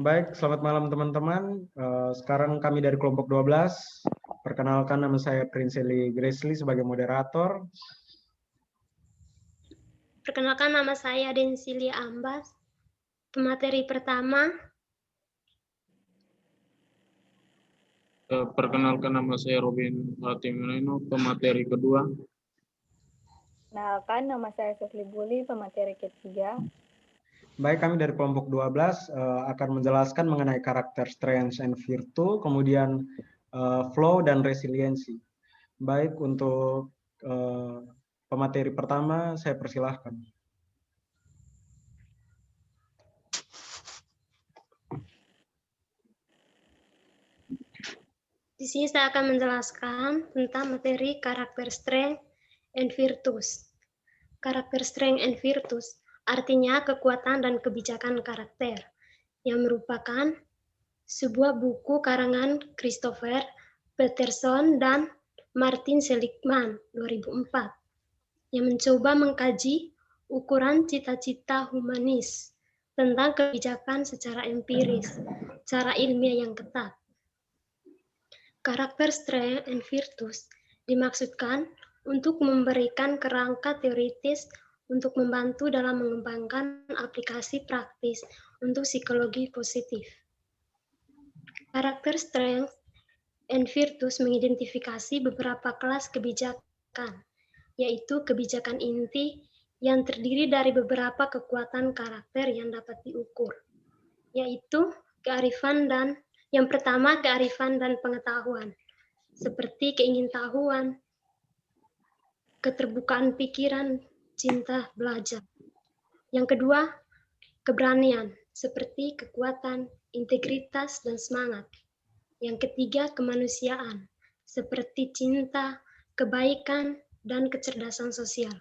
Baik, selamat malam teman-teman. Sekarang kami dari kelompok 12. Perkenalkan, nama saya Prinseli Graceley sebagai moderator. Perkenalkan, nama saya Densilia Ambas. Pemateri pertama. Perkenalkan, nama saya Robin Latimino, pemateri kedua. Perkenalkan, nama saya Sofli Buli, pemateri ketiga. Baik, kami dari kelompok 12 akan menjelaskan mengenai karakter strength and virtue, kemudian flow dan resiliensi. Baik, untuk pemateri pertama, saya persilahkan. Di sini saya akan menjelaskan tentang materi karakter strength and virtues. Karakter strength and virtues artinya kekuatan dan kebijakan karakter, yang merupakan sebuah buku karangan Christopher Peterson dan Martin Seligman 2004 yang mencoba mengkaji ukuran cita-cita humanis tentang kebijakan secara empiris, cara ilmiah yang ketat. Karakter strength and virtues dimaksudkan untuk memberikan kerangka teoritis untuk membantu dalam mengembangkan aplikasi praktis untuk psikologi positif. Karakter strength and virtues mengidentifikasi beberapa kelas kebijakan, yaitu kebijakan inti yang terdiri dari beberapa kekuatan karakter yang dapat diukur, yaitu kearifan dan yang pertama, kearifan dan pengetahuan, seperti keingintahuan, keterbukaan pikiran, cinta belajar. Yang kedua, keberanian, seperti kekuatan, integritas, dan semangat. Yang ketiga, kemanusiaan, seperti cinta, kebaikan, dan kecerdasan sosial.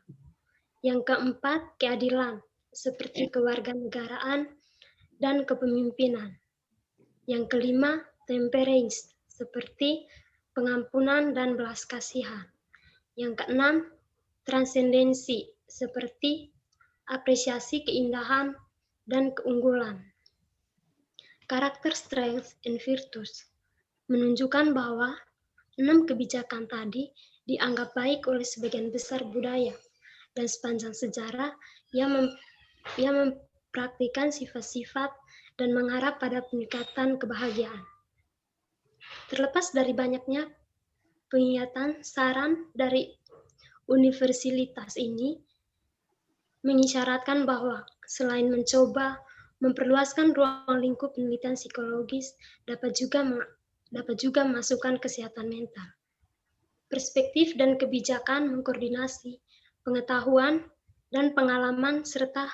Yang keempat, keadilan, seperti kewarganegaraan dan kepemimpinan. Yang kelima, temperance, seperti pengampunan dan belas kasihan. Yang keenam, transendensi, seperti apresiasi keindahan dan keunggulan. Karakter strength and virtues menunjukkan bahwa 6 kebijakan tadi dianggap baik oleh sebagian besar budaya, dan sepanjang sejarah ia mempraktikkan sifat-sifat dan mengharap pada peningkatan kebahagiaan. Terlepas dari banyaknya pengingatan, saran dari universitas ini mengisyaratkan bahwa selain mencoba memperluaskan ruang lingkup penelitian psikologis, dapat juga masukkan kesehatan mental. Perspektif dan kebijakan mengkoordinasi pengetahuan dan pengalaman serta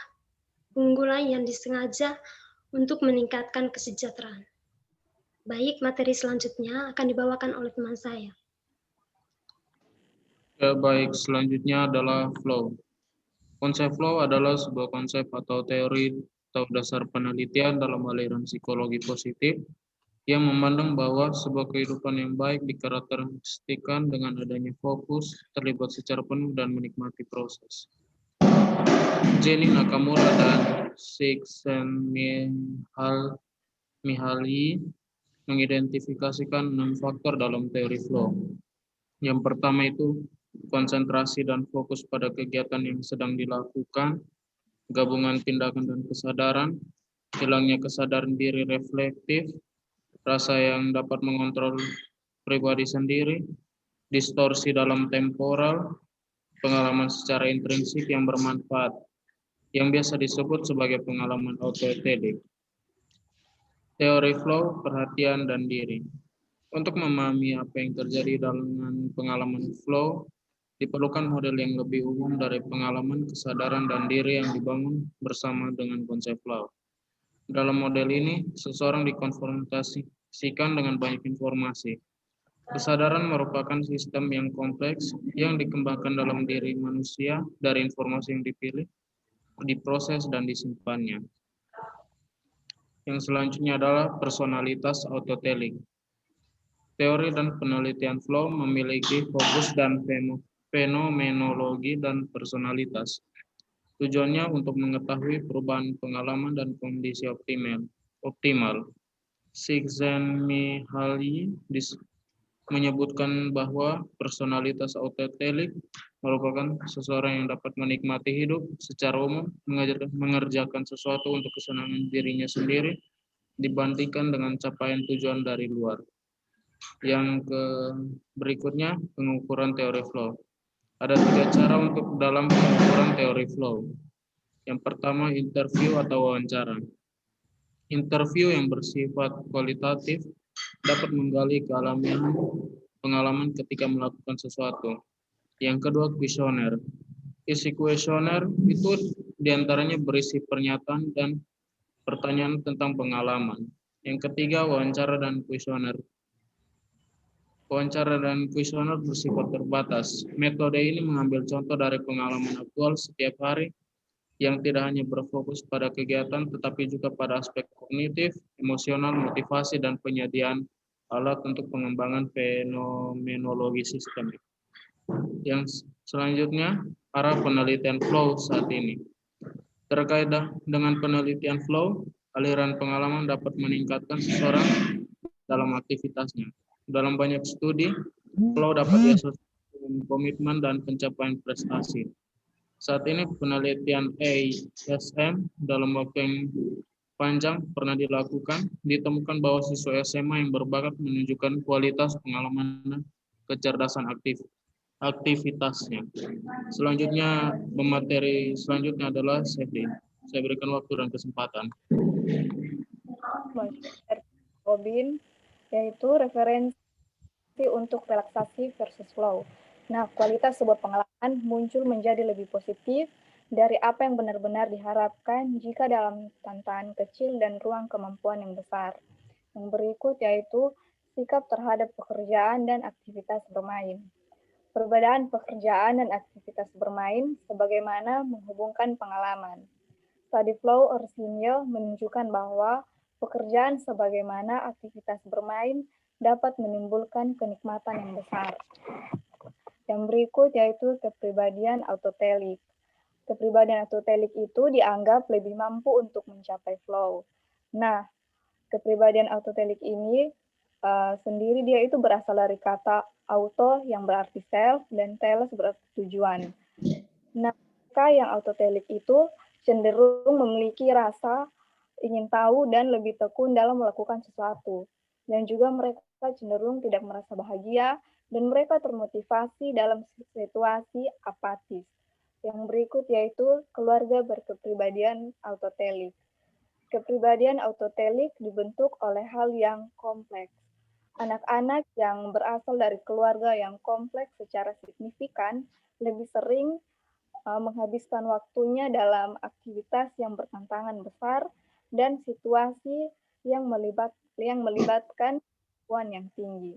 keunggulan yang disengaja untuk meningkatkan kesejahteraan. Baik, materi selanjutnya akan dibawakan oleh teman saya. Baik, selanjutnya adalah flow. Konsep flow adalah sebuah konsep atau teori atau dasar penelitian dalam aliran psikologi positif yang memandang bahwa sebuah kehidupan yang baik dikarakteristikan dengan adanya fokus, terlibat secara penuh, dan menikmati proses. Jenny Nakamura dan Csikszentmihalyi mengidentifikasikan 6 faktor dalam teori flow. Yang pertama itu konsentrasi dan fokus pada kegiatan yang sedang dilakukan, gabungan tindakan dan kesadaran, hilangnya kesadaran diri reflektif, rasa yang dapat mengontrol pribadi sendiri, distorsi dalam temporal, pengalaman secara intrinsik yang bermanfaat, yang biasa disebut sebagai pengalaman autotelik. Teori flow, perhatian, dan diri. Untuk memahami apa yang terjadi dengan pengalaman flow, diperlukan model yang lebih umum dari pengalaman, kesadaran, dan diri yang dibangun bersama dengan konsep flow. Dalam model ini, seseorang dikonfrontasikan dengan banyak informasi. Kesadaran merupakan sistem yang kompleks yang dikembangkan dalam diri manusia dari informasi yang dipilih, diproses, dan disimpannya. Yang selanjutnya adalah personalitas autotelling. Teori dan penelitian flow memiliki fokus dan fenomenologi dan personalitas. Tujuannya untuk mengetahui perubahan pengalaman dan kondisi optimal. Csikszentmihalyi menyebutkan bahwa personalitas autotelik merupakan seseorang yang dapat menikmati hidup secara umum, mengerjakan sesuatu untuk kesenangan dirinya sendiri, dibandingkan dengan capaian tujuan dari luar. Yang berikutnya, pengukuran teori flow. Ada 3 cara untuk dalam pengukuran teori flow. Yang pertama, interview atau wawancara. Interview yang bersifat kualitatif dapat menggali kealamian pengalaman ketika melakukan sesuatu. Yang kedua, kuesioner. Isi kuesioner itu diantaranya berisi pernyataan dan pertanyaan tentang pengalaman. Yang ketiga, wawancara dan kuesioner. Wawancara dan kuesioner bersifat terbatas. Metode ini mengambil contoh dari pengalaman aktual setiap hari yang tidak hanya berfokus pada kegiatan, tetapi juga pada aspek kognitif, emosional, motivasi, dan penyediaan alat untuk pengembangan fenomenologi sistemik. Yang selanjutnya, arah penelitian flow saat ini. Terkait dengan penelitian flow, aliran pengalaman dapat meningkatkan seseorang dalam aktivitasnya. Dalam banyak studi, flow dapat diasosiasikan dengan komitmen dan pencapaian prestasi. Saat ini penelitian ASM dalam waktu yang panjang pernah dilakukan, ditemukan bahwa siswa SMA yang berbakat menunjukkan kualitas pengalaman dan kecerdasan aktivitasnya. Selanjutnya, pemateri selanjutnya adalah Sevdi. Saya berikan waktu dan kesempatan. Robin, yaitu referensi untuk relaksasi versus flow. Nah, kualitas sebuah pengalaman muncul menjadi lebih positif dari apa yang benar-benar diharapkan jika dalam tantangan kecil dan ruang kemampuan yang besar. Yang berikut yaitu sikap terhadap pekerjaan dan aktivitas bermain. Perbedaan pekerjaan dan aktivitas bermain sebagaimana menghubungkan pengalaman. Study flow Orsiniel menunjukkan bahwa pekerjaan sebagaimana aktivitas bermain dapat menimbulkan kenikmatan yang besar. Yang berikut yaitu kepribadian autotelik. Kepribadian autotelik itu dianggap lebih mampu untuk mencapai flow. Nah, kepribadian autotelik ini sendiri dia itu berasal dari kata auto yang berarti self dan telos berarti tujuan. Nah, mereka yang autotelik itu cenderung memiliki rasa ingin tahu dan lebih tekun dalam melakukan sesuatu. Dan juga mereka cenderung tidak merasa bahagia dan mereka termotivasi dalam situasi apatis. Yang berikut yaitu keluarga berkepribadian autotelik. Kepribadian autotelik dibentuk oleh hal yang kompleks. Anak-anak yang berasal dari keluarga yang kompleks secara signifikan lebih sering menghabiskan waktunya dalam aktivitas yang bertantangan besar dan situasi yang melibatkan kemampuan yang tinggi.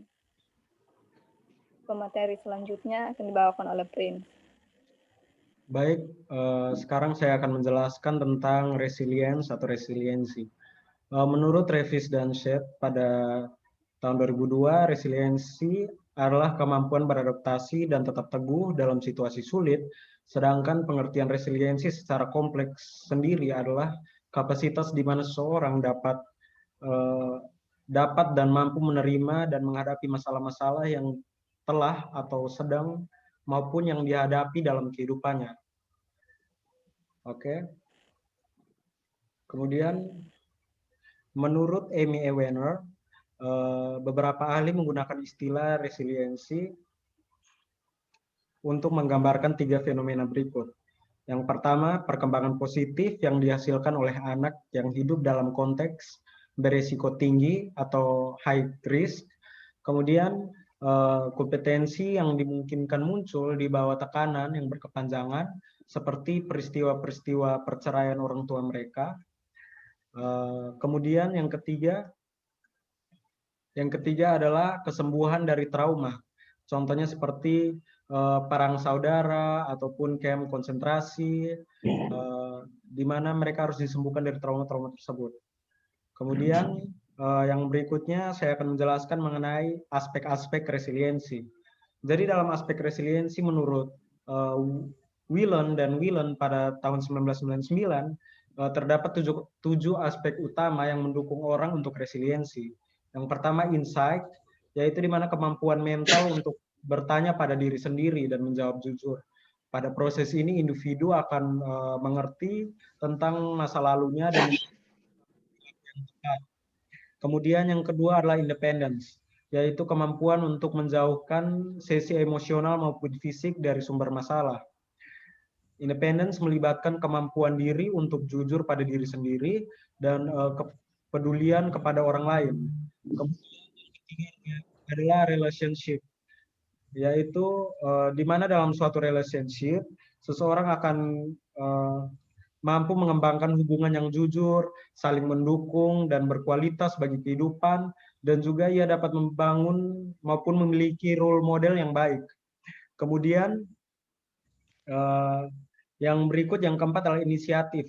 Pemateri selanjutnya akan dibawakan oleh Prince. Baik, sekarang saya akan menjelaskan tentang resilience atau resiliensi. Menurut Revis dan Shed pada tahun 2002, resiliensi adalah kemampuan beradaptasi dan tetap teguh dalam situasi sulit, sedangkan pengertian resiliensi secara kompleks sendiri adalah kapasitas di mana seseorang dapat dan mampu menerima dan menghadapi masalah-masalah yang telah atau sedang maupun yang dihadapi dalam kehidupannya. Oke. Kemudian menurut Amy Weiner, beberapa ahli menggunakan istilah resiliensi untuk menggambarkan 3 fenomena berikut. Yang pertama, perkembangan positif yang dihasilkan oleh anak yang hidup dalam konteks beresiko tinggi atau high risk. Kemudian kompetensi yang dimungkinkan muncul di bawah tekanan yang berkepanjangan seperti peristiwa-peristiwa perceraian orang tua mereka. Kemudian yang ketiga adalah kesembuhan dari trauma. Contohnya seperti perang saudara ataupun kamp konsentrasi, di mana mereka harus disembuhkan dari trauma-trauma tersebut. Kemudian yang berikutnya saya akan menjelaskan mengenai aspek-aspek resiliensi. Jadi dalam aspek resiliensi menurut Whelan dan Whelan pada tahun 1999, terdapat tujuh aspek utama yang mendukung orang untuk resiliensi. Yang pertama insight, yaitu di mana kemampuan mental untuk bertanya pada diri sendiri dan menjawab jujur. Pada proses ini individu akan mengerti tentang masa lalunya dan kemudian yang kedua adalah independence, yaitu kemampuan untuk menjauhkan sisi emosional maupun fisik dari sumber masalah. Independence melibatkan kemampuan diri untuk jujur pada diri sendiri dan kepedulian kepada orang lain. Kemudian yang ketiga adalah relationship, yaitu di mana dalam suatu relationship seseorang akan mampu mengembangkan hubungan yang jujur, saling mendukung dan berkualitas bagi kehidupan, dan juga ia dapat membangun maupun memiliki role model yang baik. Kemudian yang berikut, yang keempat adalah inisiatif,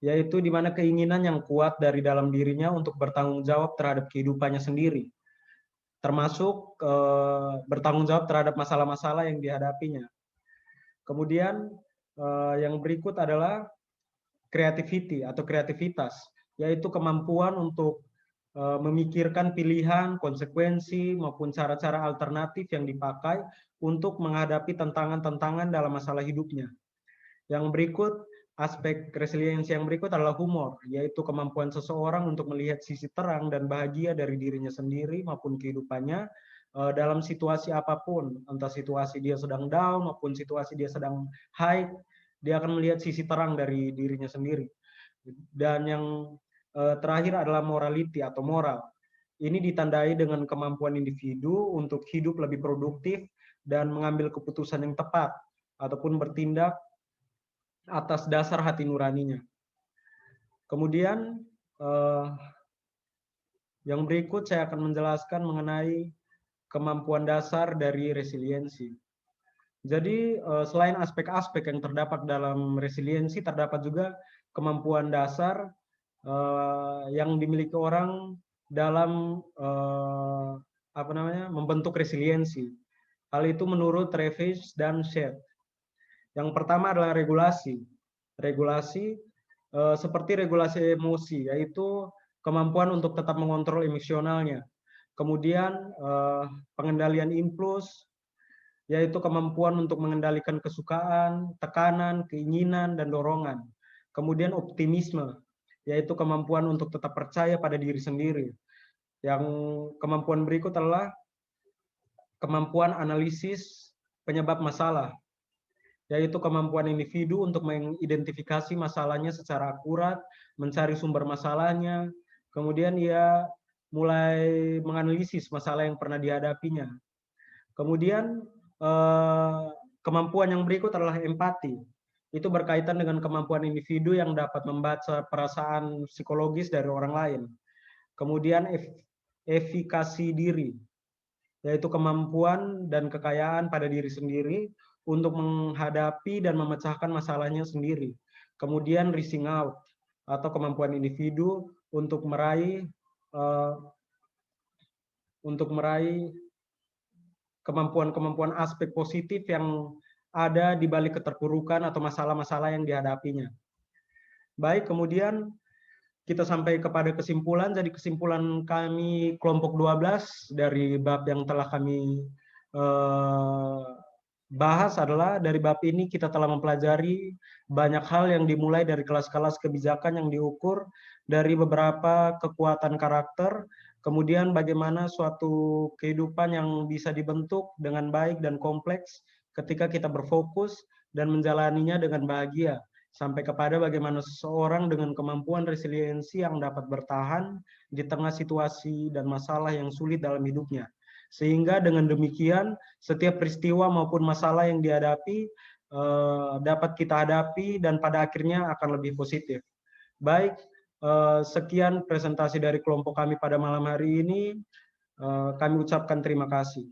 yaitu di mana keinginan yang kuat dari dalam dirinya untuk bertanggung jawab terhadap kehidupannya sendiri, termasuk bertanggung jawab terhadap masalah-masalah yang dihadapinya. Kemudian yang berikut adalah creativity atau kreativitas, yaitu kemampuan untuk memikirkan pilihan, konsekuensi, maupun cara-cara alternatif yang dipakai untuk menghadapi tantangan-tantangan dalam masalah hidupnya. Yang berikut, aspek resiliensi yang berikut adalah humor, yaitu kemampuan seseorang untuk melihat sisi terang dan bahagia dari dirinya sendiri maupun kehidupannya dalam situasi apapun, entah situasi dia sedang down maupun situasi dia sedang high, dia akan melihat sisi terang dari dirinya sendiri. Dan yang terakhir adalah morality atau moral. Ini ditandai dengan kemampuan individu untuk hidup lebih produktif dan mengambil keputusan yang tepat ataupun bertindak atas dasar hati nuraninya. Kemudian yang berikut saya akan menjelaskan mengenai kemampuan dasar dari resiliensi. Jadi selain aspek-aspek yang terdapat dalam resiliensi, terdapat juga kemampuan dasar yang dimiliki orang dalam membentuk resiliensi. Hal itu menurut Travis dan Shedd. Yang pertama adalah regulasi. Regulasi seperti regulasi emosi, yaitu kemampuan untuk tetap mengontrol emosionalnya. Kemudian pengendalian impuls, yaitu kemampuan untuk mengendalikan kesukaan, tekanan, keinginan, dan dorongan. Kemudian optimisme, yaitu kemampuan untuk tetap percaya pada diri sendiri. Yang kemampuan berikut adalah kemampuan analisis penyebab masalah, yaitu kemampuan individu untuk mengidentifikasi masalahnya secara akurat, mencari sumber masalahnya, kemudian ia mulai menganalisis masalah yang pernah dihadapinya. Kemudian kemampuan yang berikut adalah empati. Itu berkaitan dengan kemampuan individu yang dapat membaca perasaan psikologis dari orang lain. Kemudian efikasi diri, yaitu kemampuan dan kekayaan pada diri sendiri untuk menghadapi dan memecahkan masalahnya sendiri. Kemudian reaching out, atau kemampuan individu untuk meraih kemampuan-kemampuan aspek positif yang ada di balik keterpurukan atau masalah-masalah yang dihadapinya. Baik, kemudian kita sampai kepada kesimpulan. Jadi kesimpulan kami kelompok 12 dari bab yang telah kami bahas adalah, dari bab ini kita telah mempelajari banyak hal yang dimulai dari kelas-kelas kebijakan yang diukur dari beberapa kekuatan karakter, kemudian bagaimana suatu kehidupan yang bisa dibentuk dengan baik dan kompleks ketika kita berfokus dan menjalaninya dengan bahagia, sampai kepada bagaimana seseorang dengan kemampuan resiliensi yang dapat bertahan di tengah situasi dan masalah yang sulit dalam hidupnya. Sehingga dengan demikian, setiap peristiwa maupun masalah yang dihadapi dapat kita hadapi dan pada akhirnya akan lebih positif. Baik, sekian presentasi dari kelompok kami pada malam hari ini. Kami ucapkan terima kasih.